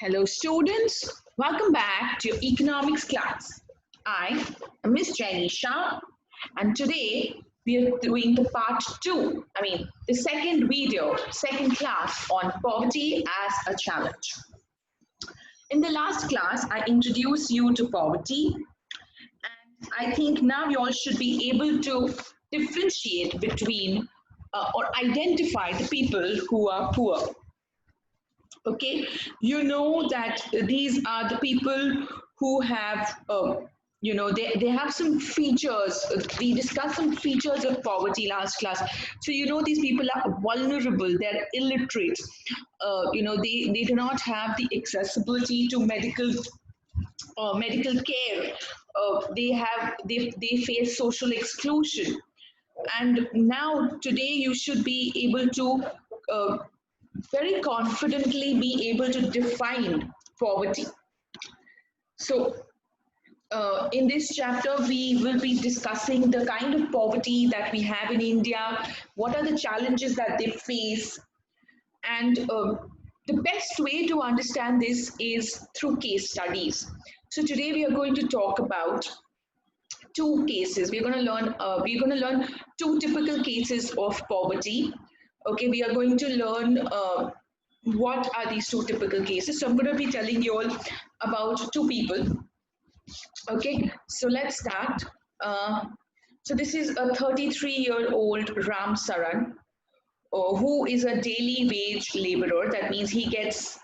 Hello, students. Welcome back to your economics class. I am Miss Jenny Shah, and today we are doing the part two. The second video, second class on poverty as a challenge. In the last class, I introduced you to poverty, and I think now you all should be able to differentiate between or identify the people who are poor. Okay, you know that these are the people who have they have some features. We discussed some features of poverty last class. So these people are vulnerable, they're illiterate, they do not have the accessibility to medical care. They face social exclusion, and now today you should be able to uh, very confidently be able to define poverty. So, in this chapter, we will be discussing the kind of poverty that we have in India, what are the challenges that they face, and the best way to understand this is through case studies. So, today we are going to talk about two cases. We're going to learn two typical cases of poverty. Okay, we are going to learn what are these two typical cases. So I'm going to be telling you all about two people. Okay, so let's start. Uh, so this is a 33-year-old Ram Saran, who is a daily wage laborer. That means he gets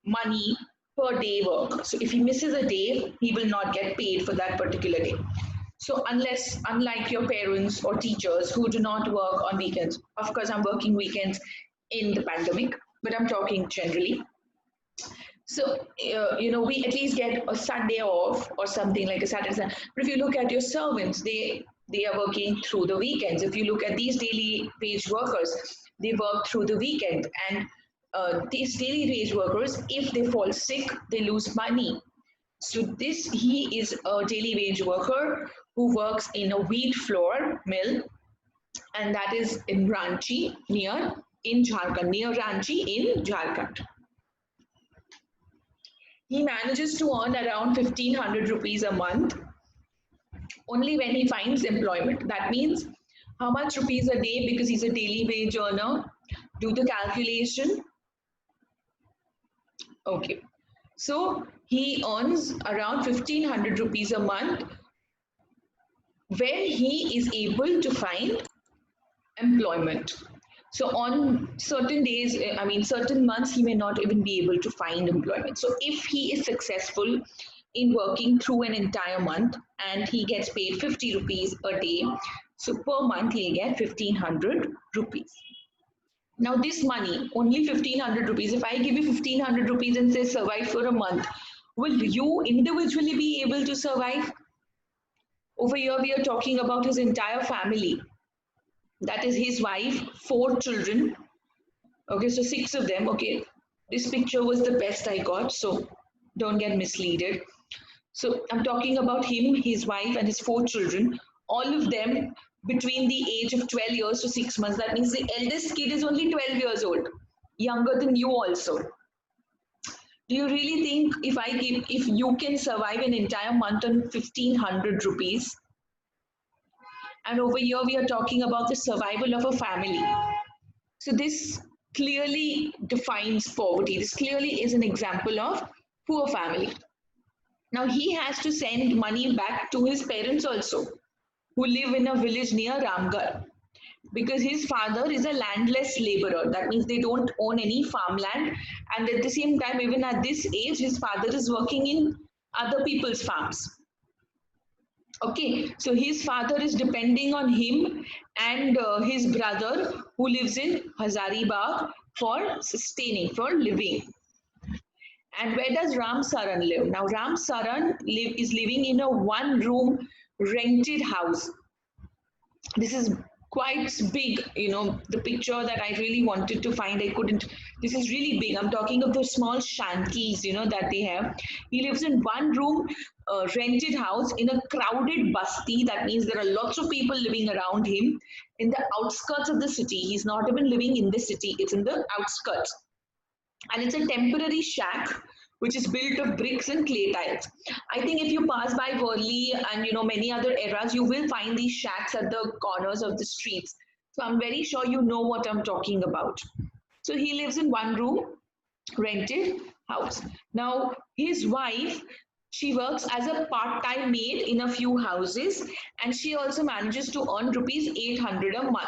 money per day work. So if he misses a day, he will not get paid for that particular day. So unlike your parents or teachers who do not work on weekends, of course, I'm working weekends in the pandemic, but I'm talking generally. So, we at least get a Sunday off or something like a Saturday. But if you look at your servants, they are working through the weekends. If you look at these daily wage workers, they work through the weekend. And these daily wage workers, if they fall sick, they lose money. So he is a daily wage worker who works in a wheat flour mill, and that is in Ranchi, in Jharkhand, near Ranchi in Jharkhand. He manages to earn around 1500 rupees a month only when he finds employment. That means how much rupees a day, because he's a daily wage earner? Do the calculation. Okay. So he earns around 1500 rupees a month when he is able to find employment. So on certain days, certain months, he may not even be able to find employment. So if he is successful in working through an entire month and he gets paid 50 rupees a day, so per month he'll get 1500 rupees. Now this money, only 1500 rupees, if I give you 1500 rupees and say survive for a month, will you individually be able to survive? Over here we are talking about his entire family. That is his wife, 4 children. Okay, so 6 of them. Okay, this picture was the best I got, so don't get misleaded. So I'm talking about him, his wife, and his 4 children. All of them between the age of 12 years to 6 months. That means the eldest kid is only 12 years old, younger than you also. Do you really think if you can survive an entire month on 1500 rupees? And over here we are talking about the survival of a family. So this clearly defines poverty. This clearly is an example of poor family. Now he has to send money back to his parents also, who live in a village near Ramgarh, because his father is a landless laborer. That means they don't own any farmland, and at the same time, even at this age, his father is working in other people's farms. Okay, so his father is depending on him and his brother who lives in Hazaribagh for sustaining, for living. And where does Ram Saran live? Now, Ram Saran is living in a one-room rented house. This is quite big, the picture that I really wanted to find, I couldn't. This is really big. I'm talking of the small shanties, that they have. He lives in one room, rented house in a crowded basti. That means there are lots of people living around him in the outskirts of the city. He's not even living in the city, it's in the outskirts. and it's a temporary shack which is built of bricks and clay tiles. I think if you pass by Worli and many other eras, you will find these shacks at the corners of the streets. So I'm very sure you know what I'm talking about. So he lives in one room, rented house. Now his wife, she works as a part-time maid in a few houses, and she also manages to earn rupees 800 a month.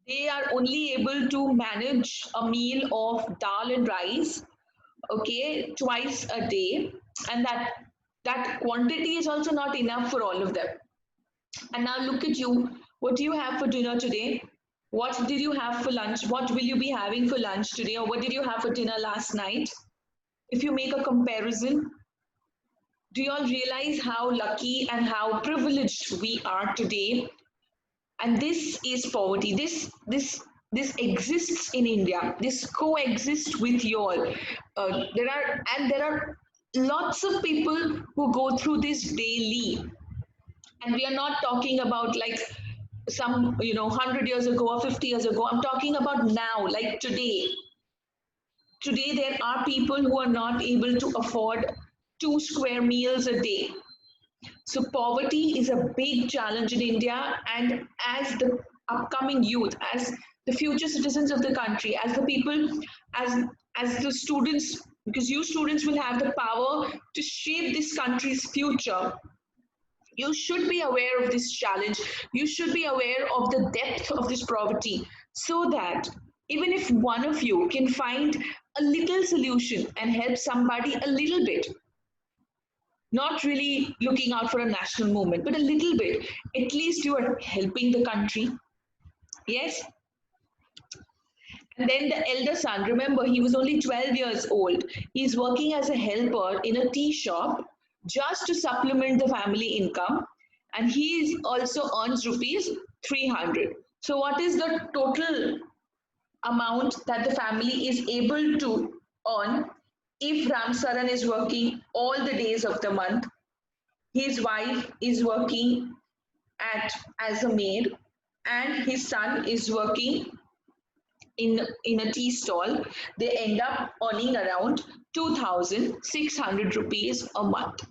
They are only able to manage a meal of dal and rice, okay, twice a day, and that quantity is also not enough for all of them. And now look at you. What do you have for dinner today? What did you have for lunch? What will you be having for lunch today? Or what did you have for dinner last night? If you make a comparison, do you all realize how lucky and how privileged we are today? And this is poverty. This exists in India. This coexists with you all. There are lots of people who go through this daily, and we are not talking about like some 100 years ago or 50 years ago. I'm talking about now, like today there are people who are not able to afford 2 square meals a day. So poverty is a big challenge in India, and as the upcoming youth, as the future citizens of the country, as the people, as as the students, because you students will have the power to shape this country's future, you should be aware of this challenge. You should be aware of the depth of this poverty, so that even if one of you can find a little solution and help somebody a little bit, not really looking out for a national movement, but a little bit, at least you are helping the country. Yes. And then the elder son, remember, he was only 12 years old. He's working as a helper in a tea shop just to supplement the family income. And he also earns rupees 300. So, what is the total amount that the family is able to earn if Ram Saran is working all the days of the month? His wife is working at as a maid, and his son is working in a tea stall. They end up earning around 2,600 rupees a month.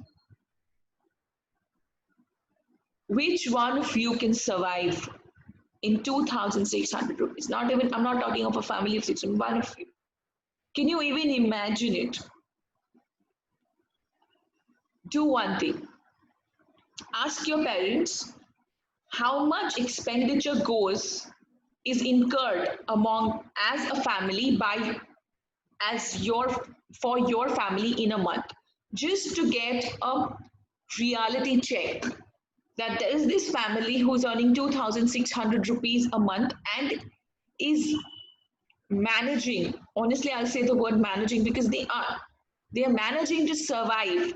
Which one of you can survive in 2,600 rupees? Not even, I'm not talking of a family of six, one of you. Can you even imagine it? Do one thing. Ask your parents how much expenditure is incurred among as a family by as your for your family in a month, just to get a reality check that there is this family who's earning 2,600 rupees a month and is managing. Honestly, I'll say the word managing because they are managing to survive.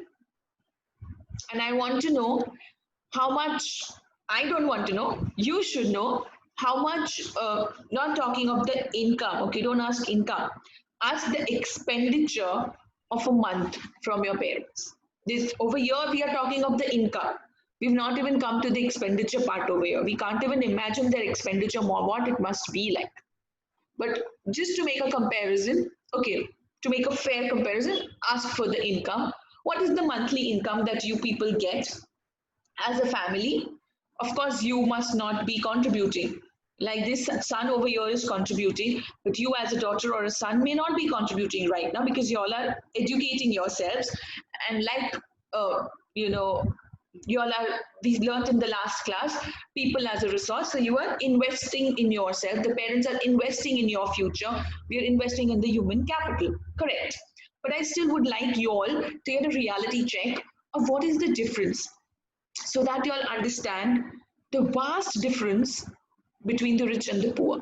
And I want to know how much. I don't want to know, you should know how much. Not talking of the income, okay, don't ask income, ask the expenditure of a month from your parents. This over here we are talking of the income. We've not even come to the expenditure part over here. We can't even imagine their expenditure more, what it must be like. But just to make a comparison, okay, to make a fair comparison, ask for the income. What is the monthly income that you people get as a family? Of course, you must not be contributing. Like this son over here is contributing, but you as a daughter or a son may not be contributing right now because you all are educating yourselves. And like, you know, you all are, we learned in the last class, people as a resource. So you are investing in yourself. The parents are investing in your future. We are investing in the human capital. Correct. But I still would like you all to get a reality check of what is the difference, so that you all understand the vast difference between the rich and the poor.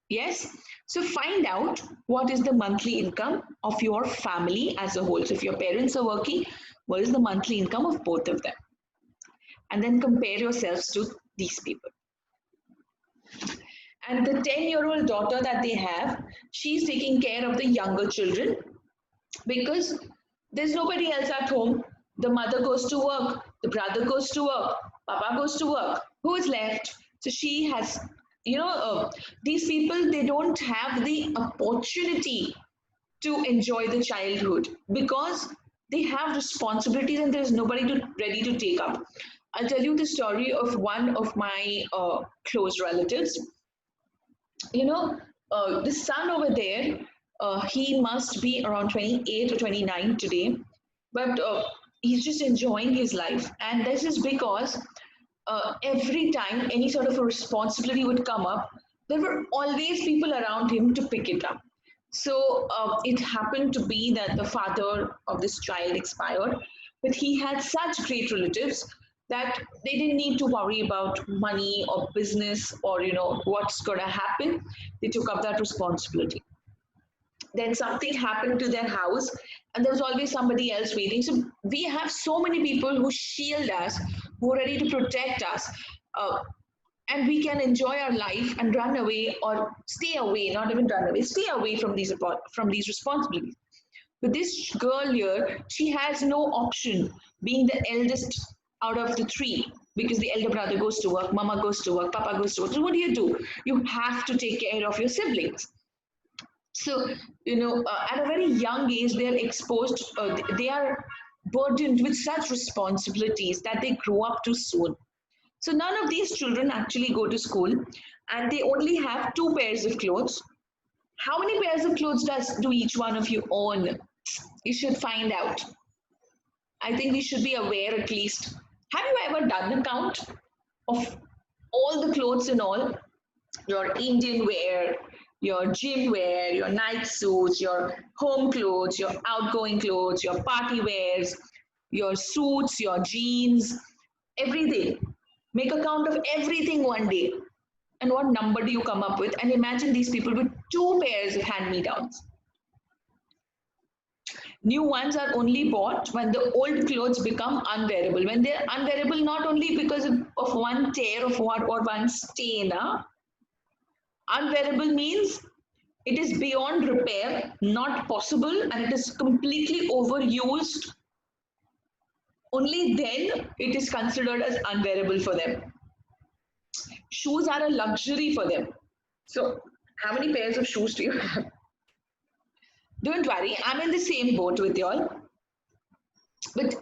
Yes? So find out what is the monthly income of your family as a whole. So if your parents are working, what is the monthly income of both of them? And then compare yourselves to these people. And the 10-year-old daughter that they have, she's taking care of the younger children because there's nobody else at home. The mother goes to work, the brother goes to work, papa goes to work. Who is left? So she has you know, these people, they don't have the opportunity to enjoy the childhood because they have responsibilities and there's nobody ready to take up. I'll tell you the story of one of my close relatives. You know, the son over there, he must be around 28 or 29 today, but he's just enjoying his life. And this is because every time any sort of a responsibility would come up, there were always people around him to pick it up. So it happened to be that the father of this child expired, but he had such great relatives that they didn't need to worry about money or business or what's going to happen. They took up that responsibility. Then something happened to their house, and there was always somebody else waiting. So we have so many people who shield us, who are ready to protect us, uh, and we can enjoy our life and run away or stay away, not even run away, stay away from these responsibilities. But this girl here, she has no option, being the eldest out of the three, because the elder brother goes to work, mama goes to work, papa goes to work. So what do? You have to take care of your siblings. So, at a very young age, they are exposed, they are burdened with such responsibilities that they grow up too soon. So, none of these children actually go to school and they only have two pairs of clothes. How many pairs of clothes do each one of you own? You should find out. I think we should be aware at least. Have you ever done a count of all the clothes and all? Your Indian wear, your gym wear, your night suits, your home clothes, your outgoing clothes, your party wears, your suits, your jeans, everything. Make a count of everything one day. And what number do you come up with? And imagine these people with two pairs of hand me downs. New ones are only bought when the old clothes become unwearable. When they're unwearable, not only because of one tear of what or one stain. Unwearable means it is beyond repair, not possible, and it is completely overused. Only then it is considered as unwearable for them. Shoes are a luxury for them. So, how many pairs of shoes do you have? Don't worry, I'm in the same boat with y'all. But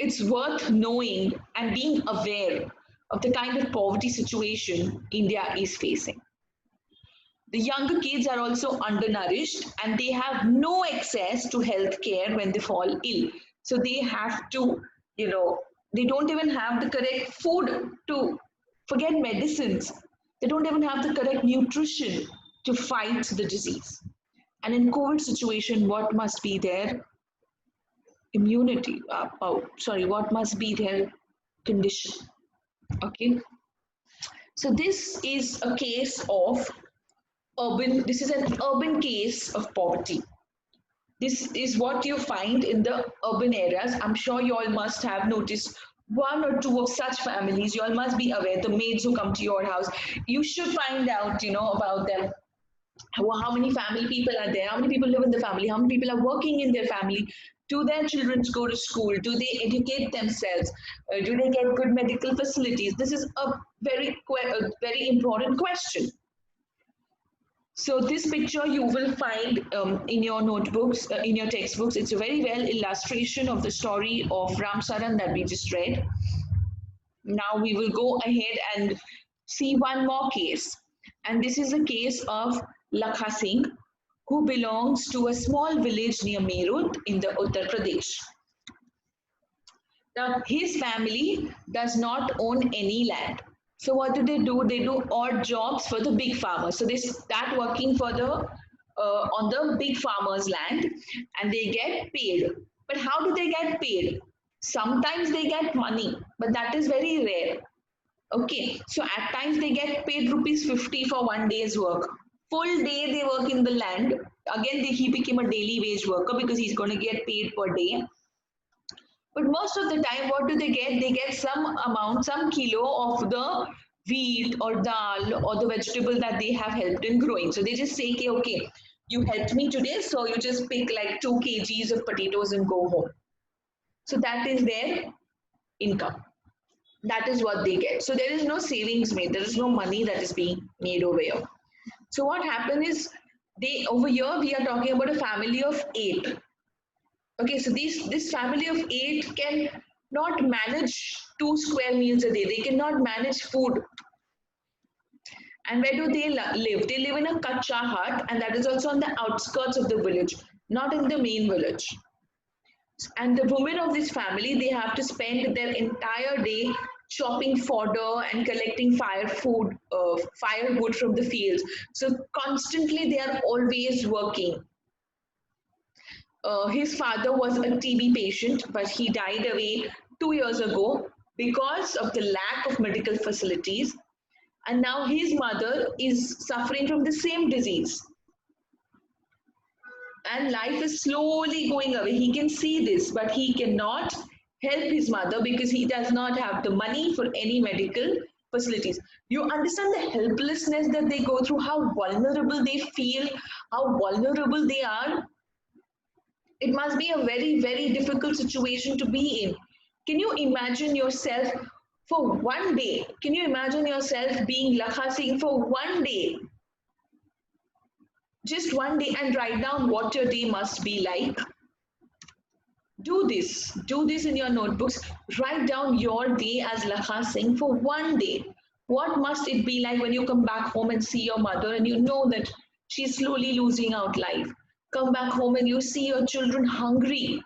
it's worth knowing and being aware of the kind of poverty situation India is facing. The younger kids are also undernourished and they have no access to health care when they fall ill. So they have to, they don't even have the correct food to forget medicines. They don't even have the correct nutrition to fight the disease. And in COVID situation, what must be their immunity? What must be their condition? Okay. So this is a case of this is an urban case of poverty. This is what you find in the urban areas. I'm sure you all must have noticed one or two of such families. You all must be aware, the maids who come to your house. You should find out, about them. How many family people are there? How many people live in the family? How many people are working in their family? Do their children go to school? Do they educate themselves? Do they get good medical facilities? This is a very important question. So this picture you will find in your notebooks, in your textbooks. It's a very well illustration of the story of Ram Saran that we just read. Now we will go ahead and see one more case. And this is a case of Lakha Singh, who belongs to a small village near Meerut in the Uttar Pradesh. Now, his family does not own any land. So what do? They do odd jobs for the big farmers. So they start working for the on the big farmers' land, and they get paid. But how do they get paid? Sometimes they get money, but that is very rare. Okay, so at times they get paid rupees 50 for one day's work. Full day they work in the land. Again, he became a daily wage worker because he's going to get paid per day. But most of the time, what do they get? They get some amount, some kilo of the wheat or dal or the vegetable that they have helped in growing. So they just say, okay, you helped me today, so you just pick like 2 kgs of potatoes and go home. So that is their income. That is what they get. So there is no savings made. There is no money that is being made over here. So what happened is, they over here we are talking about a family of 8. Okay, so this family of 8 can not manage 2 square meals a day. They cannot manage food. And where do they live? They live in a kacha hut, and that is also on the outskirts of the village, not in the main village. And the women of this family, they have to spend their entire day chopping fodder and collecting firewood from the fields. So constantly they are always working. His father was a TB patient, but he died away 2 years ago because of the lack of medical facilities. And now his mother is suffering from the same disease. And life is slowly going away. He can see this, but he cannot help his mother because he does not have the money for any medical facilities. You understand the helplessness that they go through, how vulnerable they feel, how vulnerable they are. It must be a very, very difficult situation to be in. Can you imagine yourself for one day? Can you imagine yourself being Lakha Singh for one day? Just one day, and write down what your day must be like. Do this in your notebooks. Write down your day as Lakha Singh for one day. What must it be like when you come back home and see your mother and you know that she's slowly losing out life? Come back home and you see your children hungry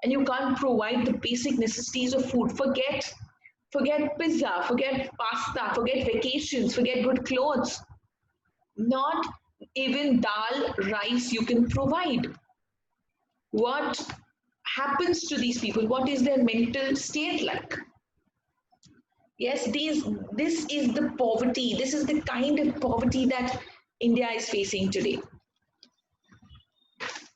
and you can't provide the basic necessities of food. Forget pizza, forget pasta, forget vacations, forget good clothes. Not even dal, rice you can provide. What happens to these people? What is their mental state like? Yes, this is the poverty. This is the kind of poverty that India is facing today.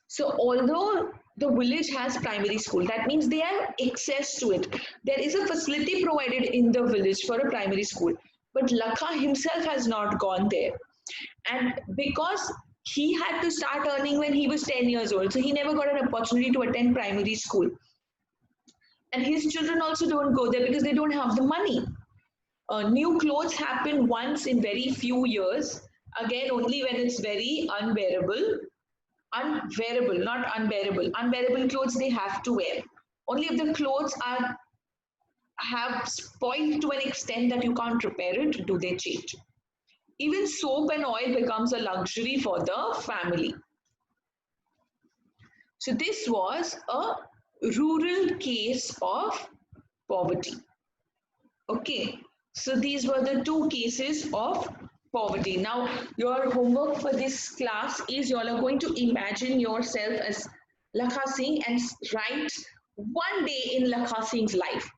So although the village has primary school, that means they have access to it. There is a facility provided in the village for a primary school, but Lakha himself has not gone there. And because he had to start earning when he was 10 years old, so he never got an opportunity to attend primary school. And his children also don't go there because they don't have the money. New clothes happen once in very few years, again only when it's very unbearable. Unwearable, not unbearable. Unbearable clothes they have to wear. Only if the clothes have spoiled to an extent that you can't repair it, do they change. Even soap and oil becomes a luxury for the family. So this was a rural case of poverty. Okay, so these were the two cases of poverty. Now, your homework for this class is you all are going to imagine yourself as Lakha Singh and write one day in Lakha Singh's life.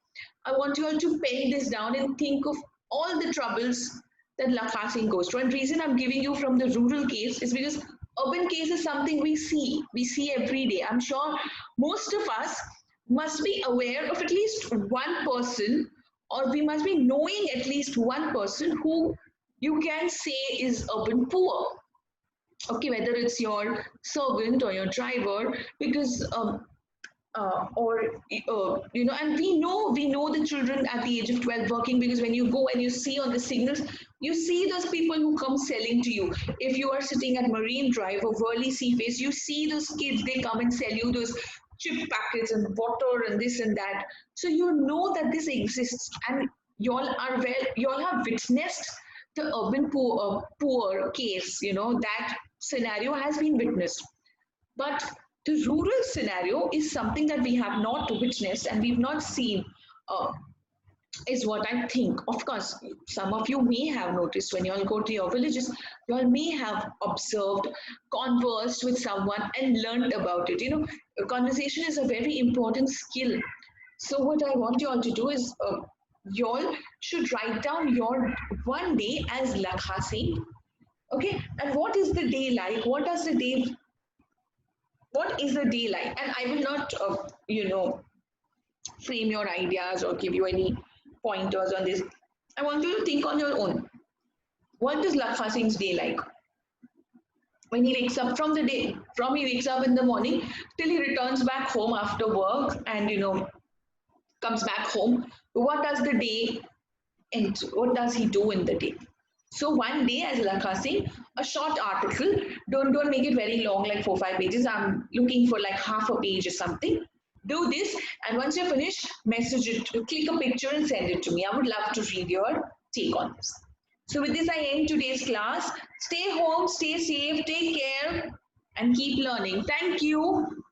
I want you all to pen this down and think of all the troubles that Lakha Singh goes through. And the reason I'm giving you from the rural case is because urban case is something we see every day. I'm sure most of us must be aware of at least one person, or we must be knowing at least one person who you can say is urban poor. Okay, whether it's your servant or your driver, because and we know the children at the age of 12 working, because when you go and you see on the signals, you see those people who come selling to you. If you are sitting at Marine Drive or Worli Seaface, you see those kids, they come and sell you those chip packets and water and this and that. So you know that this exists, and you all have witnessed the urban poor case. That scenario has been witnessed. But the rural scenario is something that we have not witnessed and we've not seen, is what I think. Of course, some of you may have noticed when you all go to your villages, you all may have observed, conversed with someone and learned about it. Conversation is a very important skill. So what I want you all to do is, you all should write down your one day as Lakha Singh. Okay, and what is the day like? What is the day like? And I will not, frame your ideas or give you any pointers on this. I want you to think on your own. What is Lakha Singh's day like? When he wakes up he wakes up in the morning till he returns back home after work and, comes back home. What does the day end? What does he do in the day? So one day, as Lakha saying, a short article. Don't make it very long, like 4 5 pages. I'm looking for like half a page or something. Do this, and once you're finished, message it, click a picture and send it to me. I would love to read your take on this. So with this, I end today's class. Stay home, stay safe, take care, and keep learning. Thank you.